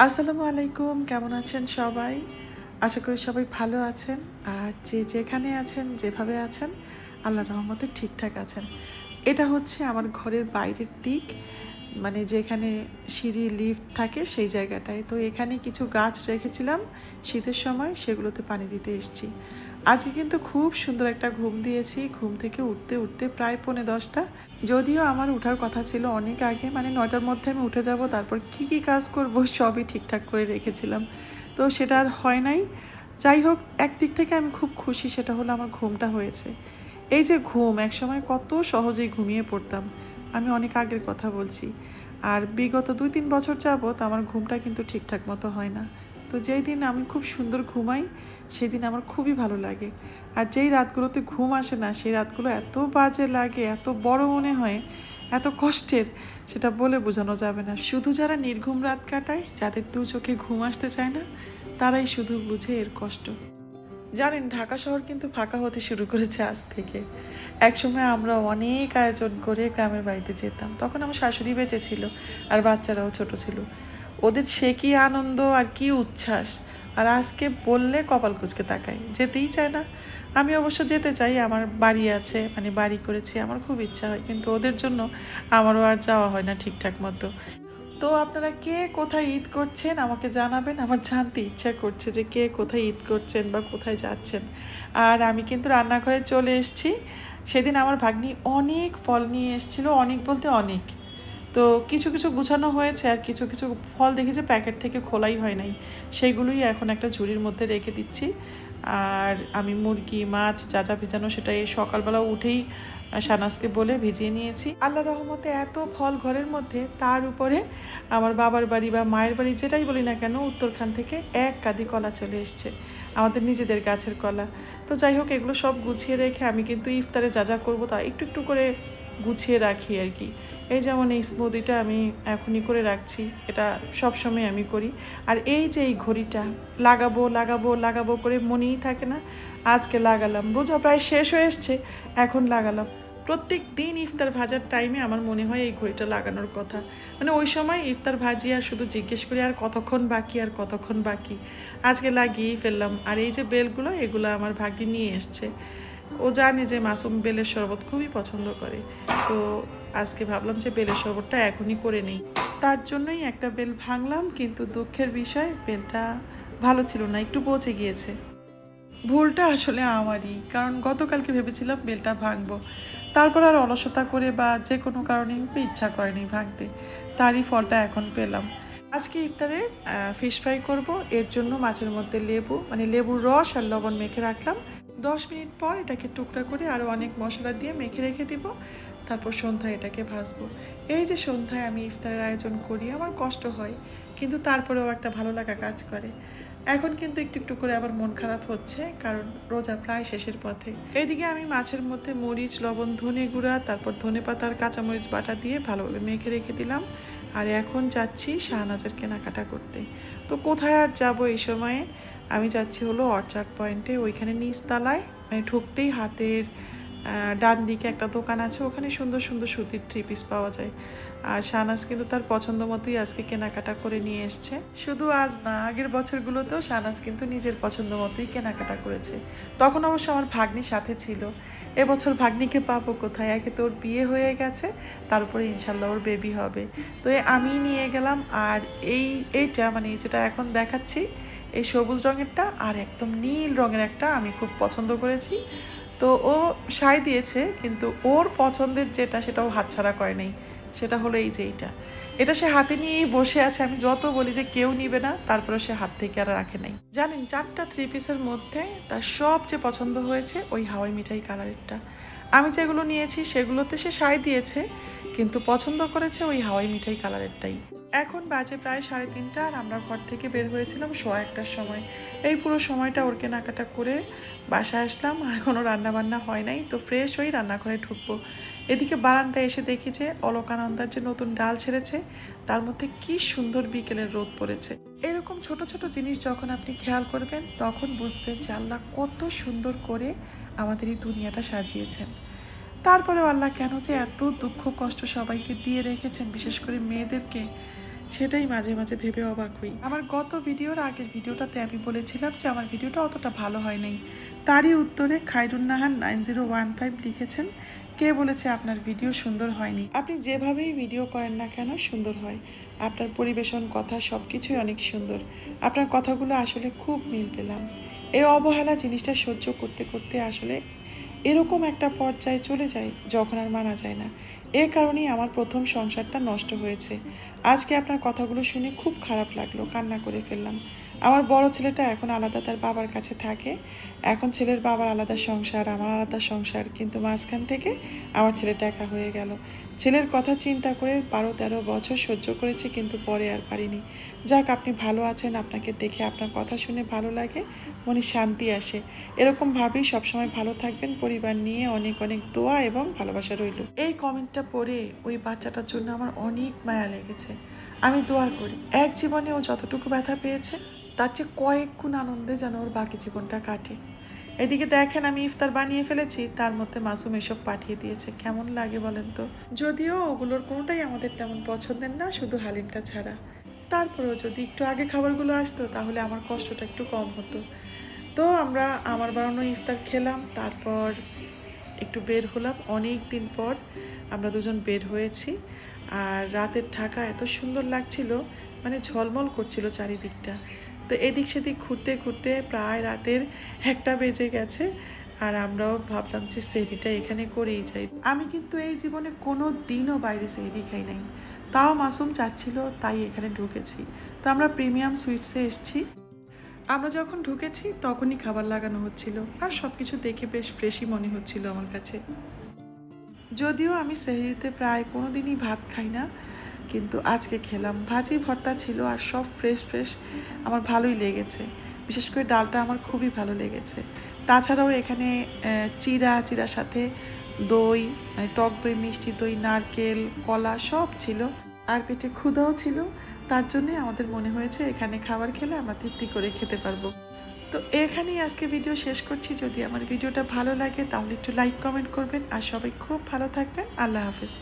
আসসালামু আলাইকুম, কেমন আছেন সবাই? আশা করি সবাই ভালো আছেন। আর যে যেখানে আছেন, যেভাবে আছেন, আল্লাহর রহমতে ঠিকঠাক আছেন। এটা হচ্ছে আমার ঘরের বাইরের দিক, মানে যেখানে সিঁড়ি লিফট থাকে সেই জায়গাটায়। তো এখানে কিছু গাছ রেখেছিলাম শীতের সময়, সেগুলোতে পানি দিতে এসেছি। আজকে কিন্তু খুব সুন্দর একটা ঘুম দিয়েছি। ঘুম থেকে উঠতে উঠতে প্রায় 9:45। যদিও আমার উঠার কথা ছিল অনেক আগে, মানে 9টার মধ্যে আমি উঠে যাব, তারপর কি কি কাজ করব সবই ঠিকঠাক করে রেখেছিলাম। তো সেটা আর হয় নাই। যাই হোক, একদিক থেকে আমি খুব খুশি, সেটা হলো আমার ঘুমটা হয়েছে। এই যে ঘুম, একসময় কত সহজেই ঘুমিয়ে পড়তাম, আমি অনেক আগের কথা বলছি। আর বিগত 2-3 বছর যাবৎ আমার ঘুমটা কিন্তু ঠিকঠাক মতো হয় না। তো যেই দিন আমি খুব সুন্দর ঘুমাই সেই দিন আমার খুবই ভালো লাগে। আর যেই রাতগুলোতে ঘুম আসে না সেই রাতগুলো এত বাজে লাগে, এত বড় মনে হয়, এত কষ্টের, সেটা বলে বোঝানো যাবে না। শুধু যারা নির্ঘুম রাত কাটায়, যাদের দু চোখে ঘুম আসতে চায় না, তারাই শুধু বুঝে এর কষ্ট। জানেন, ঢাকা শহর কিন্তু ফাঁকা হতে শুরু করেছে আজ থেকে। একসময় আমরা অনেক আয়োজন করে গ্রামের বাড়িতে যেতাম, তখন আমার শাশুড়ি বেঁচে ছিল আর বাচ্চারাও ছোট ছিল। ওদের সে কি আনন্দ আর কি উচ্ছ্বাস! আর আজকে বললে কপাল কুঁচকে তাকায়, যেতেই চায় না। আমি অবশ্য যেতে চাই, আমার বাড়ি আছে, মানে বাড়ি করেছি, আমার খুব ইচ্ছা হয়, কিন্তু ওদের জন্য আমারও আর যাওয়া হয় না ঠিকঠাক মতো। তো আপনারা কে কোথায় ঈদ করছেন আমাকে জানাবেন, আমার জানতে ইচ্ছা করছে যে কে কোথায় ঈদ করছেন বা কোথায় যাচ্ছেন। আর আমি কিন্তু রান্নাঘরে চলে এসেছি। সেদিন আমার ভাগ্নি অনেক ফল নিয়ে এসেছিলো, অনেক বলতে অনেক। তো কিছু কিছু গুছানো হয়েছে, আর কিছু কিছু ফল দেখি যে প্যাকেট থেকে খোলাই হয় নাই, সেইগুলোই এখন একটা ঝুড়ির মধ্যে রেখে দিচ্ছি। আর আমি মুরগি মাছ যা যা ভিজানো সেটা এই সকালবেলা উঠেই শানাজকে বলে ভিজিয়ে নিয়েছি। আল্লাহ রহমতে এত ফল ঘরের মধ্যে, তার উপরে আমার বাবার বাড়ি বা মায়ের বাড়ি যেটাই বলি না কেন, উত্তরখান থেকে এক কাঁদি কলা চলে এসছে, আমাদের নিজেদের গাছের কলা। তো যাই হোক, এগুলো সব গুছিয়ে রেখে আমি কিন্তু ইফতারে যা যা করবো তা একটু একটু করে গুছিয়ে রাখি আর কি। এই যেমন এই স্মুদিটা আমি এখনই করে রাখছি, এটা সব সময় আমি করি। আর এই যে এই ঘড়িটা লাগাবো লাগাবো লাগাবো করে মনেই থাকে না, আজকে লাগালাম। রোজা প্রায় শেষ হয়ে এসছে, এখন লাগালাম। প্রত্যেক দিন ইফতার ভাজার টাইমে আমার মনে হয় এই ঘড়িটা লাগানোর কথা। মানে ওই সময় ইফতার ভাজি আর শুধু জিজ্ঞেস করি আর কতক্ষণ বাকি, আর কতক্ষণ বাকি। আজকে লাগিয়েই ফেললাম। আর এই যে বেলগুলো, এগুলো আমার ভাগ্নি নিয়ে এসছে। ও জানে যে মাসুম বেলের শরবত খুবই পছন্দ করে। তো আজকে ভাবলাম যে বেলের শরবতটা এখনই করে নিই, তার জন্যই একটা বেল ভাঙলাম। কিন্তু দুঃখের বিষয়, বেলটা ভালো ছিল না, একটু পচে গিয়েছে। ভুলটা আসলে আমারই, কারণ গতকালকে ভেবেছিলাম বেলটা ভাঙবো, তারপর আর অলসতা করে বা যে কোনো কারণে ইচ্ছা করেনি ভাঙতে, তারই ফলটা এখন পেলাম। আজকে ইফতারে ফিশ ফ্রাই করব, এর জন্য মাছের মধ্যে লেবু, মানে লেবুর রস আর লবণ মেখে রাখলাম। 10 মিনিট পর এটাকে টুকরা করে আরও অনেক মশলা দিয়ে মেখে রেখে দিব, তারপর সন্ধ্যায় এটাকে ভাজবো। এই যে সন্ধ্যায় আমি ইফতারের আয়োজন করি, আমার কষ্ট হয়, কিন্তু তারপরেও একটা ভালো লাগা কাজ করে। এখন কিন্তু একটু একটু করে আবার মন খারাপ হচ্ছে, কারণ রোজা প্রায় শেষের পথে। এইদিকে আমি মাছের মধ্যে মরিচ লবণ ধনে গুঁড়া, তারপর ধনে পাতার কাঁচামরিচ বাটা দিয়ে ভালোভাবে মেখে রেখে দিলাম। আর এখন যাচ্ছি শাহনাজের কেনাকাটা করতে। তো কোথায় আর যাবো এই সময়ে, আমি যাচ্ছি হলো অর্চার্ড পয়েন্টে, ওইখানে নিচতলায়, মানে ঢুকতেই হাতের ডান দিকে একটা দোকান আছে, ওখানে সুন্দর সুন্দর সুতির 3 পিস পাওয়া যায়। আর শাহনাজ কিন্তু তার পছন্দ মতোই আজকে কেনাকাটা করে নিয়ে এসছে। শুধু আজ না, আগের বছরগুলোতেও শাহনাজ কিন্তু নিজের পছন্দ মতোই কেনাকাটা করেছে। তখন অবশ্য আমার ভাগ্নি সাথে ছিল। এবছর ভাগ্নিকে পাবো কোথায়, একে তোর বিয়ে হয়ে গেছে, তার উপরে ইনশাল্লাহ ওর বেবি হবে। তো আমি নিয়ে গেলাম। আর এইটা মানে যেটা এখন দেখাচ্ছি, এই সবুজ রঙেরটা আর একদম নীল রঙের একটা আমি খুব পছন্দ করেছি। তো ও সায় দিয়েছে, কিন্তু ওর পছন্দের যেটা সেটাও হাতছাড়া করে নেই। সেটা হলো এই যে এটা সে হাতে নিয়েই বসে আছে। আমি যত বলি যে কেউ নিবে না, তারপরে সে হাত থেকে আর রাখে নাই। জানেন, 4টা 3 পিসের মধ্যে তার সবচেয়ে পছন্দ হয়েছে ওই হাওয়াই মিঠাই কালারেরটা। আমি যেগুলো নিয়েছি সেগুলোতে সে সায় দিয়েছে, কিন্তু পছন্দ করেছে ওই হাওয়াই মিঠাই কালারেরটাই। এখন বাজে প্রায় 3:30, আর আমরা ঘর থেকে বের হয়েছিলাম 1:15টার সময়। এই পুরো সময়টা ওর কেনাকাটা করে বাসায় আসলাম। এখনও রান্নাবান্না হয় নাই, তো ফ্রেশ হয়ে রান্নাঘরে ঢুকবো। এদিকে বারান্দায় এসে দেখি যে অলকানন্দার যে নতুন ডাল ছেড়েছে, তার মধ্যে কি সুন্দর বিকেলের রোদ পড়েছে। এরকম ছোট ছোট জিনিস যখন আপনি খেয়াল করবেন, তখন বুঝবেন যে আল্লাহ কত সুন্দর করে আমাদের এই দুনিয়াটা সাজিয়েছেন। তারপরেও আল্লাহ কেন যে এত দুঃখ কষ্ট সবাইকে দিয়ে রেখেছেন, বিশেষ করে মেয়েদেরকে, সেটাই মাঝে মাঝে ভেবে অবাক হই। আমার গত ভিডিওর আগের ভিডিওটাতে আমি বলেছিলাম যে আমার ভিডিওটা অতটা ভালো হয় নাই। তারই উত্তরে খায়রুন্নাহার 9015 লিখেছেন, কে বলেছে আপনার ভিডিও সুন্দর হয়নি? আপনি যেভাবেই ভিডিও করেন না কেন সুন্দর হয়। আপনার পরিবেশন, কথা সব কিছুই অনেক সুন্দর। আপনার কথাগুলো আসলে খুব মিল পেলাম। এই অবহেলা জিনিসটা সহ্য করতে করতে আসলে এরকম একটা পর্যায়ে চলে যায় যখন আর মানা যায় না। এর কারণেই আমার প্রথম সংসারটা নষ্ট হয়েছে। আজকে আপনার কথাগুলো শুনে খুব খারাপ লাগলো, কান্না করে ফেললাম। আমার বড় ছেলেটা এখন আলাদা তার বাবার কাছে থাকে। এখন ছেলের বাবার আলাদা সংসার, আমার আলাদা সংসার, কিন্তু মাঝখান থেকে আমার ছেলেটা একা হয়ে গেল। ছেলের কথা চিন্তা করে 12-13 বছর সহ্য করেছি, কিন্তু পরে আর পারিনি। যাক, আপনি ভালো আছেন, আপনাকে দেখে আপনার কথা শুনে ভালো লাগে, মনে শান্তি আসে। এরকমভাবেই সবসময় ভালো থাকবেন। পরিবার নিয়ে অনেক অনেক দোয়া এবং ভালোবাসা রইল। এই কমেন্টটা পড়ে ওই বাচ্চাটার জন্য আমার অনেক মায়া লেগেছে। আমি দোয়া করি এক জীবনে ও যতটুকু ব্যথা পেয়েছে তার চেয়ে কয়েক গুণ আনন্দে যেন ওর বাকি জীবনটা কাটে। এদিকে দেখেন আমি ইফতার বানিয়ে ফেলেছি, তার মধ্যে মাসুম এসব পাঠিয়ে দিয়েছে। কেমন লাগে বলেন তো? যদিও ওগুলোর কোনোটাই আমাদের তেমন পছন্দের না, শুধু হালিমটা ছাড়া। তারপরেও যদি একটু আগে খাবারগুলো আসতো তাহলে আমার কষ্টটা একটু কম হতো। তো আমরা আমার বানানো ইফতার খেলাম, তারপর একটু বের হলাম। অনেক দিন পর আমরা দুজন বের হয়েছি। আর রাতের ঢাকা এত সুন্দর লাগছিল, মানে ঝলমল করছিল চারিদিকটা। তো এদিক সেদিক ঘুরতে ঘুরতে প্রায় রাতের 1টা বেজে গেছে। আর আমরাও ভাবলাম যে সেহরিটা এখানে করেই যাই। আমি কিন্তু এই জীবনে কোনো দিনও বাইরে সেহরি খাই নাই, তাও মাসুম চাচ্ছিল তাই এখানে ঢুকেছি। তো আমরা প্রিমিয়াম সুইটসে এসেছি। আমরা যখন ঢুকেছি তখনই খাবার লাগানো হচ্ছিল, আর সব কিছু দেখে বেশ ফ্রেশই মনে হচ্ছিল আমার কাছে। যদিও আমি সেহরিতে প্রায় কোনো দিনই ভাত খাই না, কিন্তু আজকে খেলাম। ভাজি ভর্তা ছিল আর সব ফ্রেশ ফ্রেশ, আমার ভালোই লেগেছে। বিশেষ করে ডালটা আমার খুবই ভালো লেগেছে। তাছাড়াও এখানে চিড়ার সাথে দই, মানে টক দই, মিষ্টি দই, নারকেল, কলা সব ছিল। আর পেটে ক্ষুধাও ছিল, তার জন্যে আমাদের মনে হয়েছে এখানে খাবার খেলে আমরা তৃপ্তি করে খেতে পারবো। তো এখানেই আজকে ভিডিও শেষ করছি। যদি আমার ভিডিওটা ভালো লাগে তাহলে একটু লাইক কমেন্ট করবেন, আর সবাই খুব ভালো থাকবেন। আল্লাহ হাফেজ।